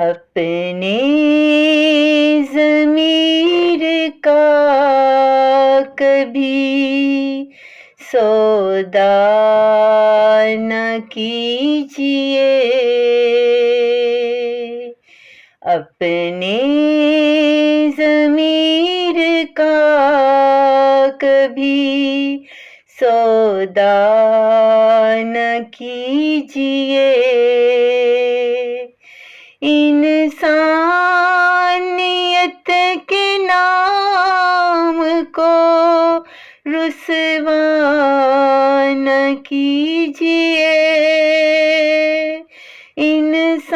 اپنے ضمیر کا کبھی سودا نہ کیجیے، اپنے ضمیر کا کبھی سودا نہ کیجیے، انسانیت کے نام کو رسوا نہ کیجیے، انسانیت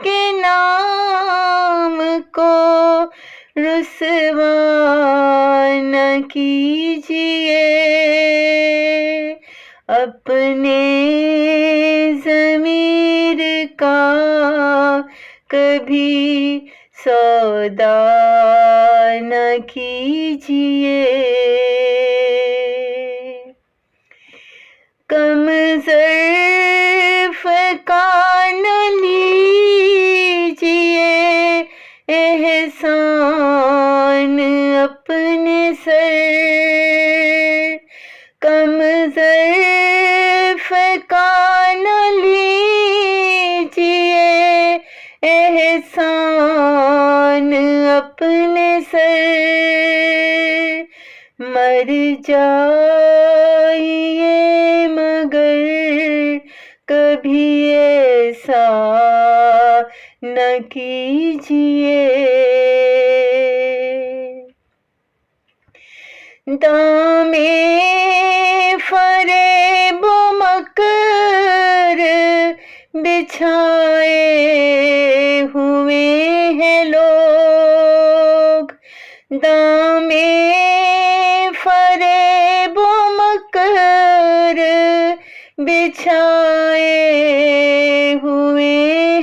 کے نام کو رسوا نہ کیجیے، اپنے ضمیر کا کبھی سودا نہ کیجیے، کم ظرف کا نہ لیجیے احسان اپنے سر، کم ظرف کا نہ لیجیے احسان اپنے سر، مر جائیے مگر کبھی ایسا نہ کیجیے، دام فریب و مکر بچھائے ہوئے ہیں لوگ، دام فریب و مکر بچھائے ہوئے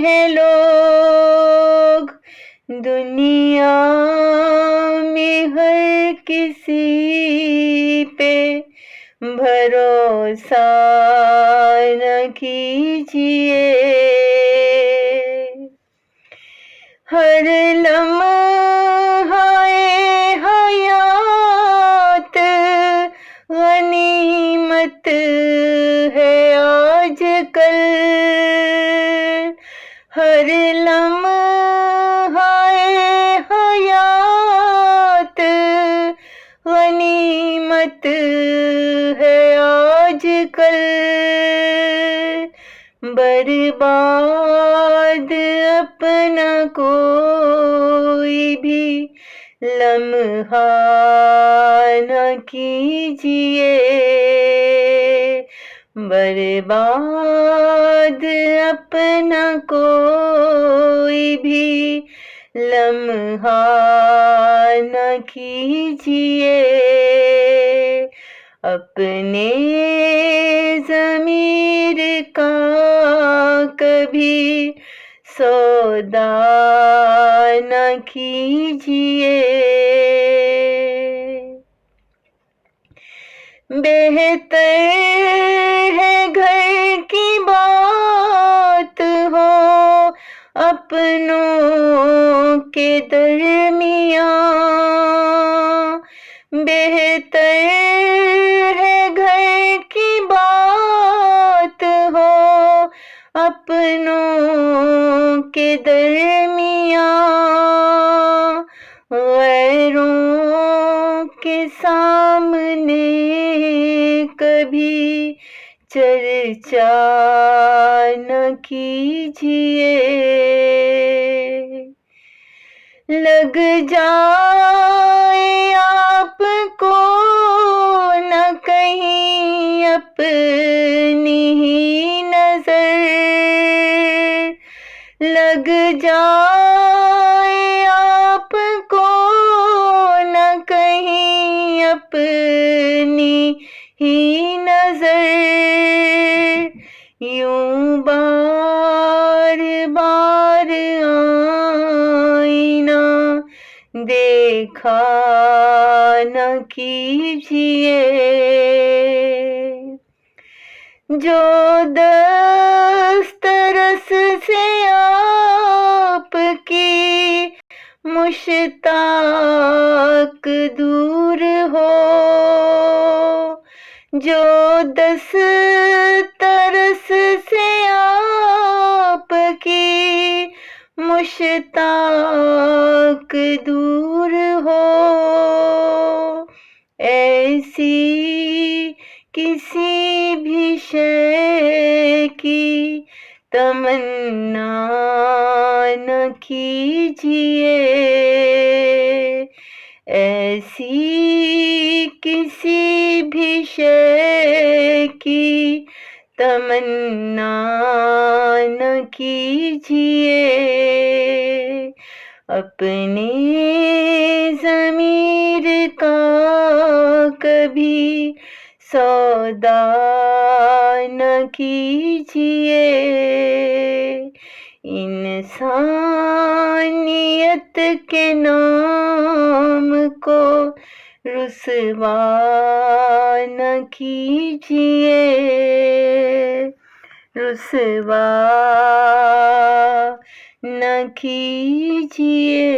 ہیں لوگ، دنیا میں ہر کسی پہ بھروسہ نہ کیجیے، ہر لمحہ حیات غنیمت ہے آج کل، ہر لمحہ حیات غنیمت ہے آج کل، برباد اپنا کوئی بھی لمحہ نہ کیجیے، برباد اپنا کوئی بھی لمحہ نہ کیجیے، اپنے ضمیر کا کبھی سودا نہ کیجیے، بہتر ہے گھر کی بات ہو اپنوں کے درمیان، بہتر ہے گھر کی بات ہو اپنوں کے درمیان، غیروں کے سامنے کبھی چرچا نہ کیجیے، لگ جائے آپ کو نہ کہیں اپنی ہی نظر، لگ جائے آپ کو نہ کہیں اپنی ہی نظر، یوں بار بار آئینہ دیکھا نہ کیجیے، جو دسترس جو دس طرس سے آپ کی مشتاق دور ہو، ایسی کسی بھی شے کی تمنا نہ کیجیے، ایسی کسی بھی شے کی تمنا نہ کیجیے، اپنے ضمیر کا کبھی سودا نہ کیجیے، انسانیت کے نام کو رسوا نہ کیجیے، رسوا نہ کیجیے۔